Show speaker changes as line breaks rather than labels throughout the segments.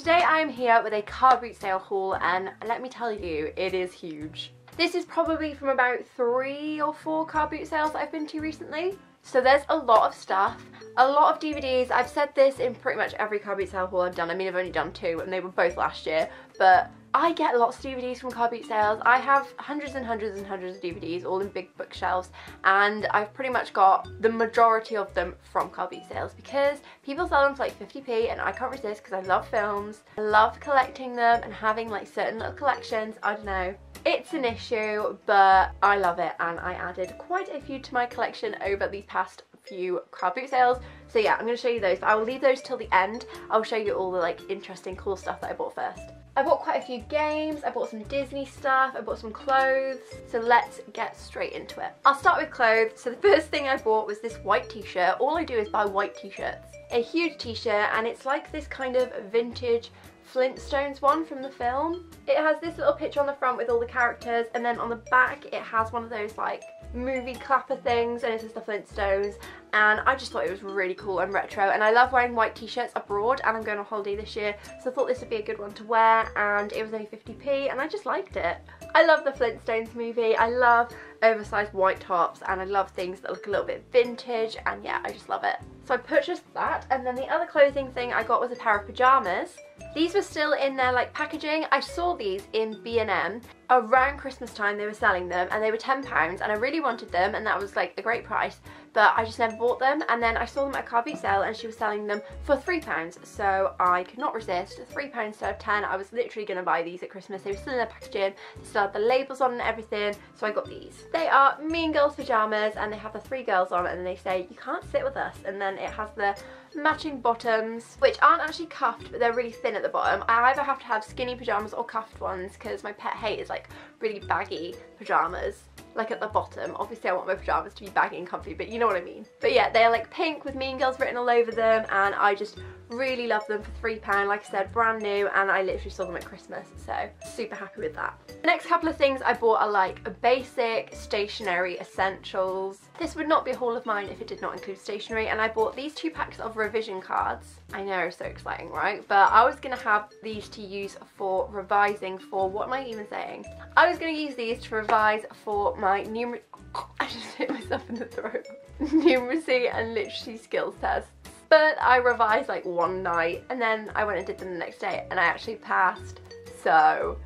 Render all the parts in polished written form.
today I am here with a car boot sale haul, and let me tell you, it is huge. This is probably from about 3 or 4 car boot sales that I've been to recently. So there's a lot of stuff, a lot of DVDs. I've said this in pretty much every car boot sale haul I've done. I mean, I've only done 2 and they were both last year, but I get lots of DVDs from car boot sales. I have hundreds and hundreds and hundreds of DVDs all in big bookshelves, and I've pretty much got the majority of them from car boot sales because people sell them for like 50p and I can't resist because I love films. I love collecting them and having like certain little collections. I don't know. It's an issue, but I love it, and I added quite a few to my collection over these past few car boot sales. So yeah, I'm going to show you those, but I will leave those till the end. I'll show you all the like interesting cool stuff that I bought first. I bought quite a few games, I bought some Disney stuff, I bought some clothes, so let's get straight into it. I'll start with clothes. So the first thing I bought was this white t-shirt. All I do is buy white t-shirts. A huge t-shirt, and it's like this kind of vintage Flintstones one from the film. It has this little picture on the front with all the characters, and then on the back it has one of those like movie clapper things, and it says the Flintstones, and I just thought it was really cool and retro, and I love wearing white t-shirts abroad, and I'm going on holiday this year, so I thought this would be a good one to wear, and it was only 50p, and I just liked it. I love the Flintstones movie. I love oversized white tops, and I love things that look a little bit vintage, and yeah, I just love it. So I purchased that, and then the other clothing thing I got was a pair of pyjamas. These were still in their like packaging. I saw these in B&M around Christmas time. They were selling them and they were £10, and I really wanted them, and that was like a great price, but I just never bought them. And then I saw them at a car boot sale and she was selling them for £3, so I could not resist. £3 instead of 10. I was literally going to buy these at Christmas. They were still in their packaging, they still had the labels on and everything, so I got these. They are Mean Girls pyjamas, and they have the 3 girls on, and they say you can't sit with us, and then it has the matching bottoms, which aren't actually cuffed, but they're really thin at the bottom. I either have to have skinny pyjamas or cuffed ones because my pet hate is like really baggy pyjamas, like at the bottom. Obviously I want my pyjamas to be baggy and comfy, but you know what I mean. But yeah, they're like pink with Mean Girls written all over them, and I just really love them for £3. Like I said, brand new, and I literally saw them at Christmas, so super happy with that. The next couple of things I bought are like a basic stationery essentials. This would not be a haul of mine if it did not include stationery, and I bought these 2 packs of revision cards. I know, so exciting, right? But I was gonna have these to use for revising for, what am I even saying? I was gonna use these to revise for my I just hit myself in the throat. Numeracy and literacy skills tests. But I revised like one night, and then I went and did them the next day, and I actually passed, so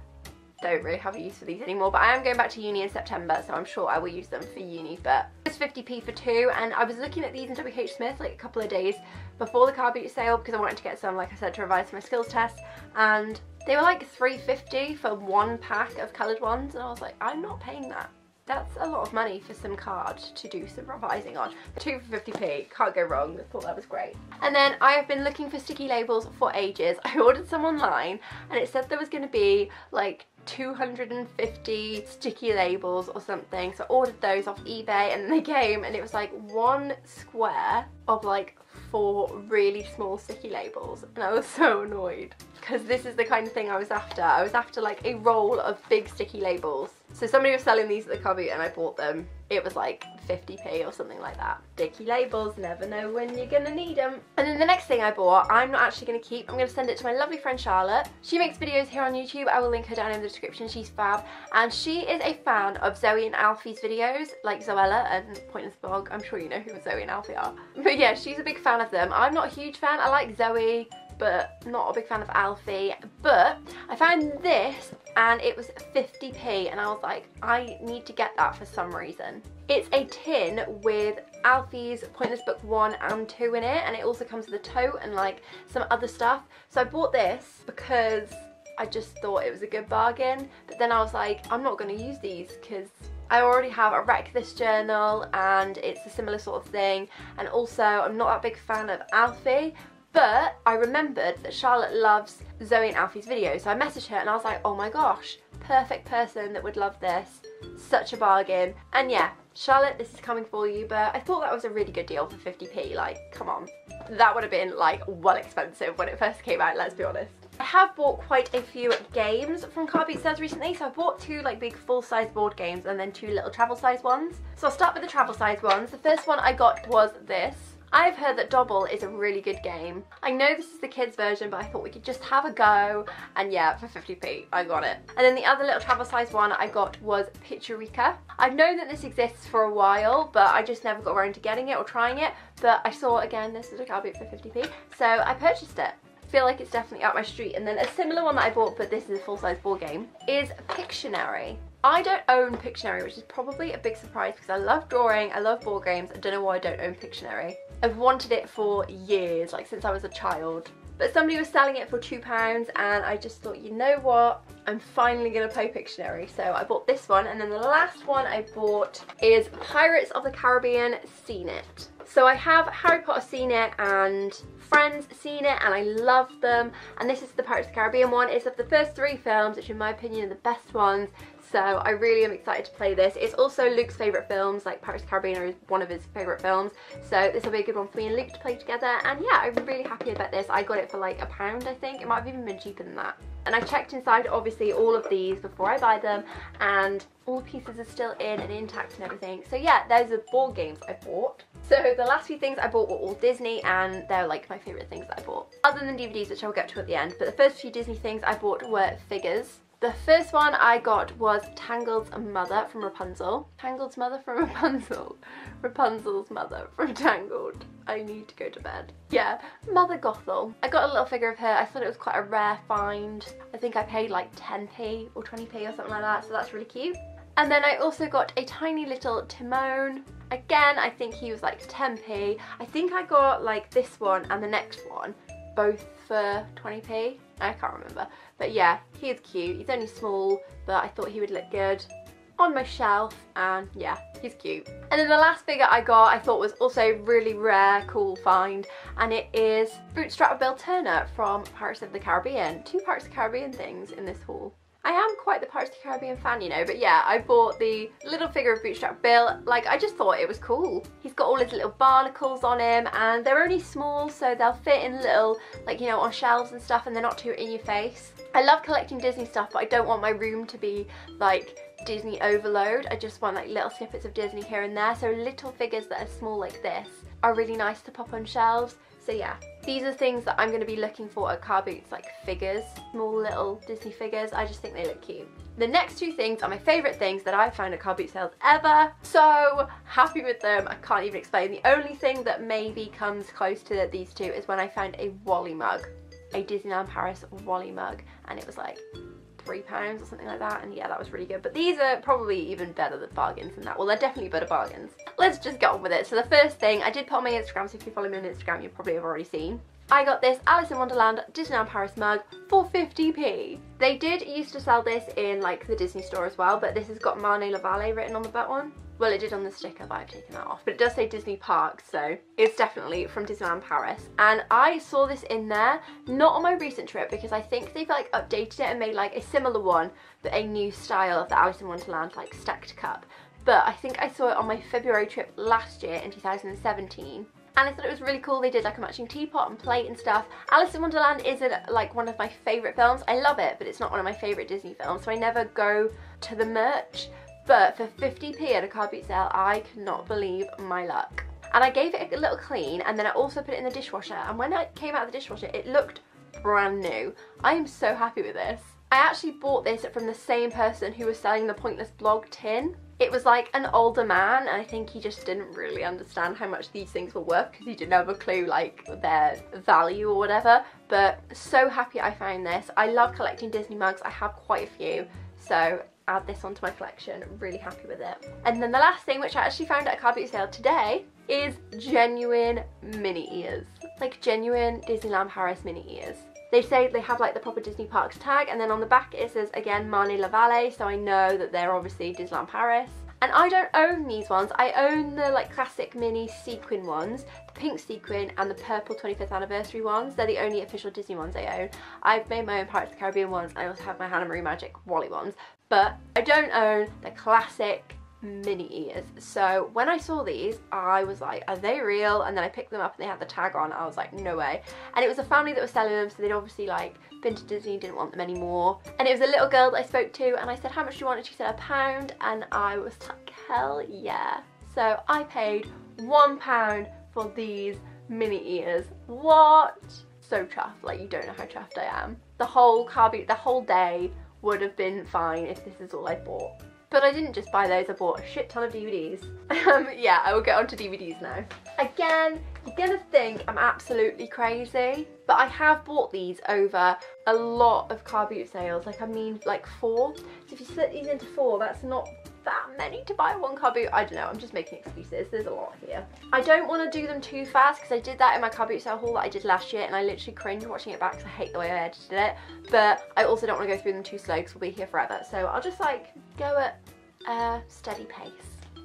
don't really have a use for these anymore. But I am going back to uni in September, so I'm sure I will use them for uni. But it's 50p for 2, and I was looking at these in WH Smith like a couple of days before the car boot sale because I wanted to get some, like I said, to revise for my skills test, and they were like £3.50 for 1 pack of coloured ones, and I was like, I'm not paying that. That's a lot of money for some card to do some revising on. 2 for 50p, can't go wrong. I thought that was great. And then I have been looking for sticky labels for ages. I ordered some online, and it said there was going to be like 250 sticky labels or something, so I ordered those off eBay, and they came, and it was like 1 square of like 4 really small sticky labels, and I was so annoyed because this is the kind of thing I was after. I was after like a roll of big sticky labels. So somebody was selling these at the car boot and I bought them. It was like 50p or something like that. Sticky labels, never know when you're gonna need them. And then the next thing I bought, I'm not actually gonna keep. I'm gonna send it to my lovely friend Charlotte. She makes videos here on YouTube. I will link her down in the description. She's fab. And she is a fan of Zoe and Alfie's videos, like Zoella and Pointless Blog. I'm sure you know who Zoe and Alfie are. But yeah, she's a big fan of them. I'm not a huge fan. I like Zoe, but not a big fan of Alfie. But I found this, and it was 50p, and I was like, I need to get that for some reason. It's a tin with Alfie's Pointless Book 1 and 2 in it, and it also comes with a tote and like some other stuff. So I bought this because I just thought it was a good bargain, but then I was like, I'm not going to use these because I already have a Wreck This journal and it's a similar sort of thing, and also I'm not that big fan of Alfie. But I remembered that Charlotte loves Zoe and Alfie's videos, so I messaged her and I was like, oh my gosh, perfect person that would love this, such a bargain. And yeah, Charlotte, this is coming for you, but I thought that was a really good deal for 50p, like, come on. That would have been like well expensive when it first came out, let's be honest. I have bought quite a few games from car boot sales recently, so I bought 2 like big full-size board games and then 2 little travel size ones. So I'll start with the travel size ones. The first one I got was this. I've heard that Dobble is a really good game. I know this is the kids version, but I thought we could just have a go, and yeah, for 50p, I got it. And then the other little travel size one I got was Picturica. I've known that this exists for a while, but I just never got around to getting it or trying it, but I saw, again, this is a Carboot for 50p, so I purchased it. Feel like it's definitely up my street. And then a similar one that I bought, but this is a full-size board game, is Pictionary. I don't own Pictionary, which is probably a big surprise because I love drawing, I love board games. I don't know why I don't own Pictionary. I've wanted it for years, like since I was a child. But somebody was selling it for £2 and I just thought, you know what, I'm finally gonna play Pictionary. So I bought this one, and then the last one I bought is Pirates of the Caribbean Seen It. So I have Harry Potter Seen It and Friends Seen It, and I love them. And this is the Pirates of the Caribbean one. It's of the first 3 films, which in my opinion are the best ones. So I really am excited to play this. It's also Luke's favourite films, like Pirates of the Caribbean is one of his favourite films. So this will be a good one for me and Luke to play together. And yeah, I'm really happy about this. I got it for like £1, I think. It might have even been cheaper than that. And I checked inside, obviously, all of these before I buy them. And all the pieces are still in and intact and everything. So yeah, those are board games I bought. So the last few things I bought were all Disney, and they're like my favourite things that I bought. Other than DVDs, which I'll get to at the end. But the first few Disney things I bought were figures. The first one I got was Tangled's mother from Rapunzel. Tangled's mother from Rapunzel. Rapunzel's mother from Tangled. I need to go to bed. Yeah, Mother Gothel. I got a little figure of her. I thought it was quite a rare find. I think I paid like 10p or 20p or something like that, so that's really cute. And then I also got a tiny little Timon. Again, I think he was like 10p. I think I got like this one and the next one, both for 20p. I can't remember. But yeah, he is cute. He's only small, but I thought he would look good on my shelf, and yeah, he's cute. And then the last figure I got I thought was also really rare, cool find, and it is Bootstrap Bill Turner from Pirates of the Caribbean. 2 Pirates of the Caribbean things in this haul. I am quite the Pirates of the Caribbean fan, you know, but yeah, I bought the little figure of Bootstrap Bill. Like, I just thought it was cool. He's got all his little barnacles on him, and they're only small, so they'll fit in little, like, you know, on shelves and stuff, and they're not too in your face. I love collecting Disney stuff, but I don't want my room to be, like, Disney overload. I just want, like, little snippets of Disney here and there, so little figures that are small like this are really nice to pop on shelves. So yeah, these are things that I'm going to be looking for at Carboot's, like figures, small little Disney figures. I just think they look cute. The next 2 things are my favourite things that I've found at Carboot sales ever. So happy with them, I can't even explain. The only thing that maybe comes close to these 2 is when I found a Wally mug, a Disneyland Paris Wally mug, and it was like £3 or something like that, and yeah, that was really good. But these are probably even better than bargains than that. Well, they're definitely better bargains. Let's just get on with it. So the first thing I did put on my Instagram, so if you follow me on Instagram, you probably have already seen. I got this Alice in Wonderland Disneyland Paris mug for 50p. They did used to sell this in like the Disney store as well, but this has got Marne La Vallée written on the butt one. Well, it did on the sticker, but I've taken that off. But it does say Disney Parks, so it's definitely from Disneyland Paris. And I saw this in there, not on my recent trip, because I think they've like updated it and made like a similar one, but a new style of the Alice in Wonderland like stacked cup. But I think I saw it on my February trip last year in 2017. And I thought it was really cool. They did like a matching teapot and plate and stuff. Alice in Wonderland isn't like one of my favourite films. I love it, but it's not one of my favourite Disney films, so I never go to the merch. But for 50p at a Carboot sale, I cannot believe my luck. And I gave it a little clean, and then I also put it in the dishwasher, and when it came out of the dishwasher, it looked brand new. I am so happy with this. I actually bought this from the same person who was selling the Pointless Blog tin. It was like an older man, and I think he just didn't really understand how much these things were worth because he didn't have a clue like their value or whatever. But so happy I found this. I love collecting Disney mugs. I have quite a few, so add this onto my collection. Really happy with it. And then the last thing, which I actually found at a Carboot sale today, is genuine mini ears. Like genuine Disneyland Paris mini ears. They say they have like the proper Disney Parks tag, and then on the back it says again Marne La Vallée, so I know that they're obviously Disneyland Paris. And I don't own these ones. I own the like classic mini sequin ones, the pink sequin and the purple 25th anniversary ones. They're the only official Disney ones I own. I've made my own Pirates of the Caribbean ones. I also have my Hannah Marie Magic Wally ones, but I don't own the classic mini ears. So when I saw these, I was like, are they real? And then I picked them up and they had the tag on. I was like, no way. And it was a family that was selling them, so they'd obviously like been to Disney, didn't want them anymore. And it was a little girl that I spoke to, and I said, how much do you want? And she said £1, and I was like, hell yeah. So I paid £1 for these mini ears. What? So chuffed, like you don't know how chuffed I am. The whole day would have been fine if this is all I bought. But I didn't just buy those, I bought a shit ton of DVDs. Yeah, I will get onto DVDs now. Again, you're gonna think I'm absolutely crazy, but I have bought these over a lot of car boot sales, like I mean like 4. So if you split these into 4, that's not that many to buy one car boot. I don't know, I'm just making excuses, there's a lot here. I don't want to do them too fast because I did that in my car boot sale haul that I did last year and I literally cringed watching it back because I hate the way I edited it, but I also don't want to go through them too slow because we'll be here forever, so I'll just like go at a steady pace.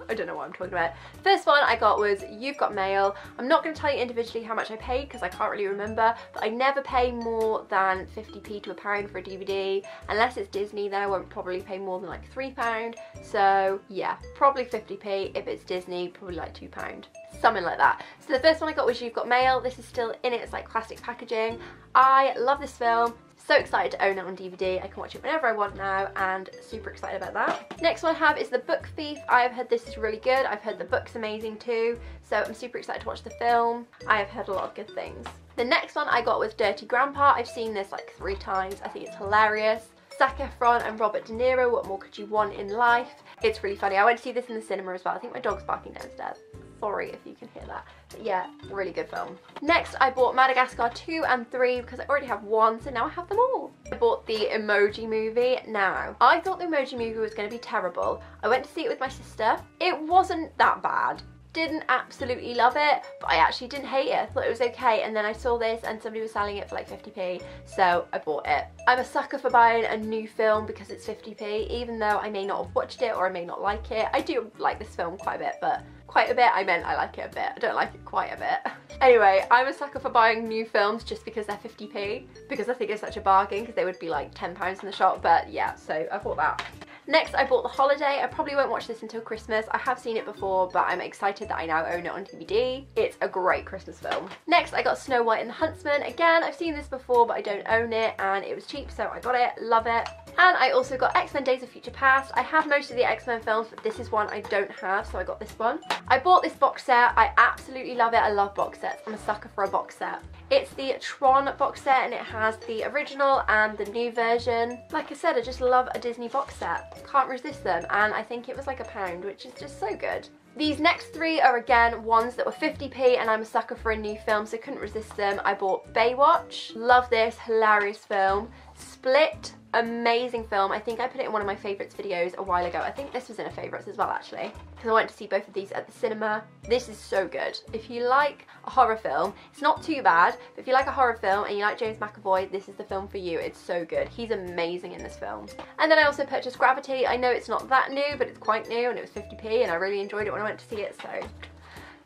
I don't know what I'm talking about. First one I got was You've Got Mail. I'm not going to tell you individually how much I paid because I can't really remember, but I never pay more than 50p to £1 for a DVD. Unless it's Disney, then I won't probably pay more than like £3. So yeah, probably 50p. If it's Disney, probably like £2. Something like that. So the first one I got was You've Got Mail. This is still in its like plastic packaging. I love this film. So excited to own it on DVD. I can watch it whenever I want now and super excited about that. Next one I have is The Book Thief. I've heard this is really good. I've heard the book's amazing too. So I'm super excited to watch the film. I have heard a lot of good things. The next one I got was Dirty Grandpa. I've seen this like 3 times. I think it's hilarious. Zac Efron and Robert De Niro, what more could you want in life? It's really funny. I went to see this in the cinema as well. I think my dog's barking downstairs. Sorry if you can hear that. But yeah, really good film. Next, I bought Madagascar 2 and 3 because I already have 1, so now I have them all. I bought the Emoji Movie. Now, I thought the Emoji Movie was going to be terrible. I went to see it with my sister. It wasn't that bad. Didn't absolutely love it, but I actually didn't hate it. I thought it was okay, and then I saw this and somebody was selling it for like 50p, so I bought it. I'm a sucker for buying a new film because it's 50p, even though I may not have watched it or I may not like it. I do like this film quite a bit, but quite a bit, I meant I like it a bit. I don't like it quite a bit. Anyway, I'm a sucker for buying new films just because they're 50p, because I think it's such a bargain because they would be like £10 in the shop, but yeah, so I bought that. Next, I bought The Holiday. I probably won't watch this until Christmas. I have seen it before, but I'm excited that I now own it on DVD. It's a great Christmas film. Next, I got Snow White and the Huntsman. Again, I've seen this before, but I don't own it, and it was cheap, so I got it. Love it. And I also got X-Men Days of Future Past. I have most of the X-Men films, but this is one I don't have, so I got this one. I bought this box set. I absolutely love it. I love box sets. I'm a sucker for a box set. It's the Tron box set, and it has the original and the new version. Like I said, I just love a Disney box set. Can't resist them, and I think it was like £1, which is just so good. These next 3 are again ones that were 50p, and I'm a sucker for a new film, so couldn't resist them. I bought Baywatch. Love this, hilarious film. Split, amazing film. I think I put it in one of my favourites videos a while ago. I think this was in a favourites as well actually, because I went to see both of these at the cinema. This is so good. If you like a horror film, it's not too bad, but if you like a horror film and you like James McAvoy, this is the film for you. It's so good. He's amazing in this film. And then I also purchased Gravity. I know it's not that new, but it's quite new, and it was 50p, and I really enjoyed it when I went to see it, so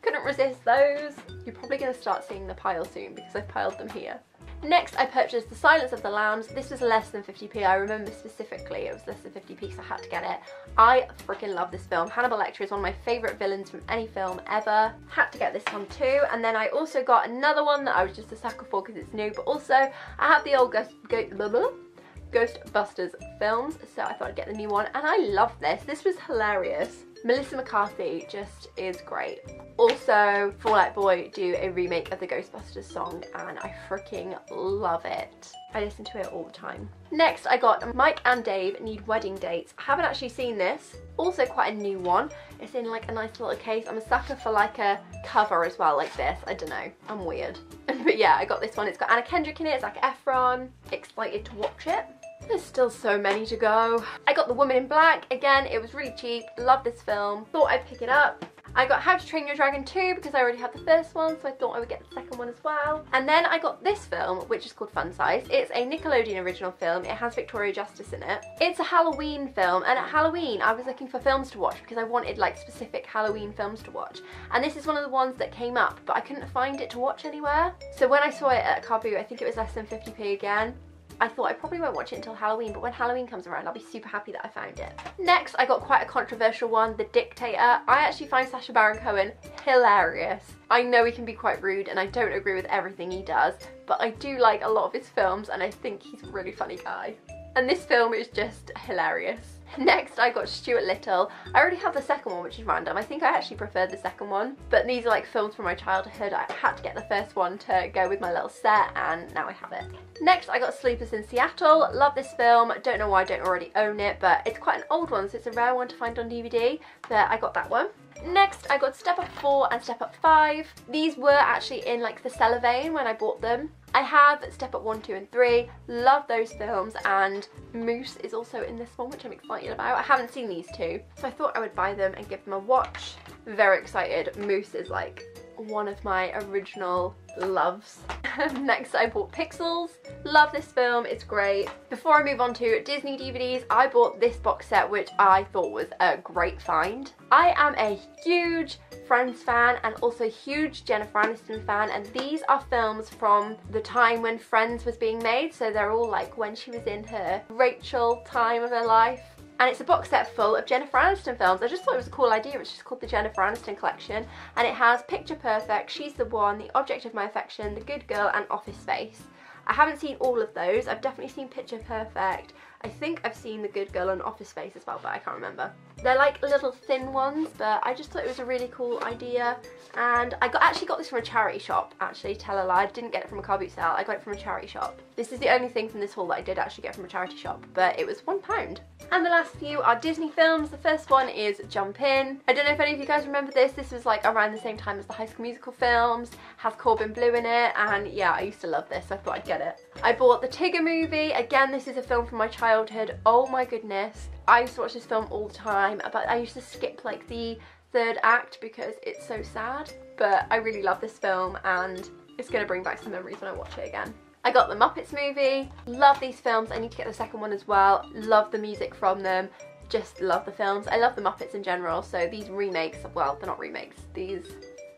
couldn't resist those. You're probably going to start seeing the pile soon because I've piled them here. Next, I purchased The Silence of the Lambs. This was less than 50p. I remember specifically it was less than 50p, so I had to get it. I freaking love this film. Hannibal Lecter is one of my favourite villains from any film ever. Had to get this one too. And then I also got another one that I was just a sucker for because it's new, but also I have the old Ghostbusters films, so I thought I'd get the new one, and I love this. This was hilarious. Melissa McCarthy just is great. Also, Fall Out Boy do a remake of the Ghostbusters song, and I freaking love it. I listen to it all the time. Next, I got Mike and Dave Need Wedding Dates. I haven't actually seen this. Also quite a new one. It's in like a nice little case. I'm a sucker for like a cover as well, like this. I don't know, I'm weird. But yeah, I got this one. It's got Anna Kendrick in it, Zac Efron. Excited to watch it. There's still so many to go. I got The Woman in Black. Again, it was really cheap. Love this film. Thought I'd pick it up. I got How to Train Your Dragon 2 because I already had the first one, so I thought I would get the second one as well. And then I got this film, which is called Fun Size. It's a Nickelodeon original film. It has Victoria Justice in it. It's a Halloween film, and at Halloween I was looking for films to watch because I wanted like specific Halloween films to watch. And this is one of the ones that came up, but I couldn't find it to watch anywhere. So when I saw it at Carboot, I think it was less than 50p again. I thought I probably won't watch it until Halloween, but when Halloween comes around, I'll be super happy that I found it. Next, I got quite a controversial one, The Dictator. I actually find Sacha Baron Cohen hilarious. I know he can be quite rude, and I don't agree with everything he does, but I do like a lot of his films, and I think he's a really funny guy. And this film is just hilarious. Next I got Stuart Little. I already have the second one, which is random. I think I actually preferred the second one, but these are like films from my childhood. I had to get the first one to go with my little set, and now I have it. Next I got Sleepless in Seattle. Love this film. Don't know why I don't already own it, but it's quite an old one, so it's a rare one to find on DVD, but I got that one. Next I got Step Up 4 and Step Up 5. These were actually in like the seller vein when I bought them. I have Step Up 1, 2 and 3, love those films, and Moose is also in this one, which I'm excited about. I haven't seen these two, so I thought I would buy them and give them a watch. Very excited. Moose is like one of my original loves. Next I bought Pixels. Love this film, it's great. Before I move on to Disney DVDs, I bought this box set, which I thought was a great find. I am a huge Friends fan and also a huge Jennifer Aniston fan, and these are films from the time when Friends was being made, so they're all like when she was in her Rachel time of her life. And it's a box set full of Jennifer Aniston films. I just thought it was a cool idea. It's just called the Jennifer Aniston Collection, and it has Picture Perfect, She's the One, The Object of My Affection, The Good Girl and Office Space. I haven't seen all of those. I've definitely seen Picture Perfect. I think I've seen The Good Girl and Office Space as well, but I can't remember. They're like little thin ones, but I just thought it was a really cool idea. And I actually got this from a charity shop, actually, tell a lie. I didn't get it from a car boot sale, I got it from a charity shop. This is the only thing from this haul that I did actually get from a charity shop, but it was £1. And the last few are Disney films. The first one is Jump In. I don't know if any of you guys remember this. This was like around the same time as the High School Musical films, has Corbin Bleu in it, and yeah, I used to love this, so I thought I'd get it. I bought the Tigger movie. Again, this is a film from my childhood. Oh my goodness. I used to watch this film all the time, but I used to skip like the third act because it's so sad. But I really love this film, and it's going to bring back some memories when I watch it again. I got the Muppets movie. Love these films. I need to get the second one as well. Love the music from them. Just love the films. I love the Muppets in general, so these remakes, well, they're not remakes, these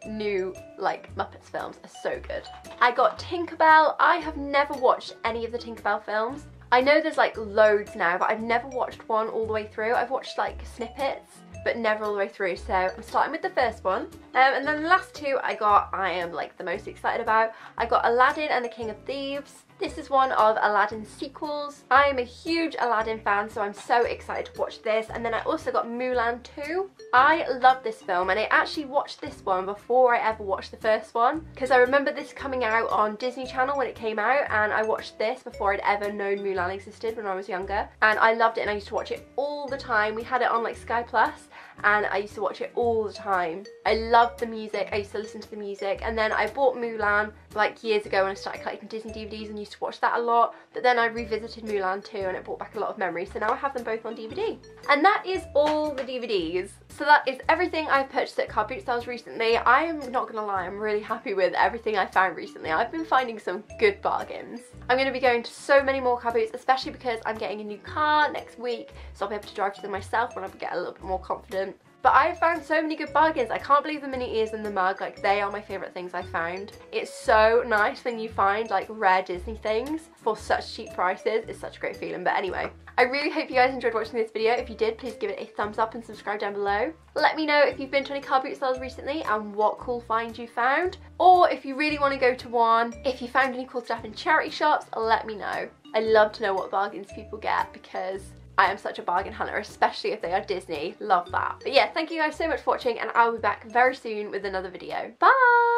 new like Muppets films are so good. I got Tinkerbell. I have never watched any of the Tinkerbell films. I know there's like loads now, but I've never watched one all the way through. I've watched like snippets, but never all the way through, so I'm starting with the first one. And then the last two I am like the most excited about. I got Aladdin and the King of Thieves. This is one of Aladdin's sequels. I am a huge Aladdin fan, so I'm so excited to watch this. And then I also got Mulan 2. I love this film, and I actually watched this one before I ever watched the first one, because I remember this coming out on Disney Channel when it came out, and I watched this before I'd ever known Mulan existed when I was younger. And I loved it, and I used to watch it all the time. We had it on like Sky Plus, and I used to watch it all the time. I loved the music. I used to listen to the music, and then I bought Mulan like years ago when I started collecting Disney DVDs and used to watch that a lot, but then I revisited Mulan 2 and it brought back a lot of memories, so now I have them both on DVD. And that is all the DVDs. So that is everything I've purchased at car boot sales recently. I am not gonna lie, I'm really happy with everything I found recently. I've been finding some good bargains. I'm gonna be going to so many more car boots, especially because I'm getting a new car next week, so I'll be able to drive to them myself when I get a little bit more confident. But I found so many good bargains. I can't believe the mini ears and the mug, like they are my favourite things I found. It's so nice when you find like rare Disney things for such cheap prices. It's such a great feeling. But anyway, I really hope you guys enjoyed watching this video. If you did, please give it a thumbs up and subscribe down below. Let me know if you've been to any car boot sales recently and what cool finds you found. Or if you really want to go to one, if you found any cool stuff in charity shops, let me know. I love to know what bargains people get because I am such a bargain hunter, especially if they are Disney. Love that. But yeah, thank you guys so much for watching, and I'll be back very soon with another video. Bye!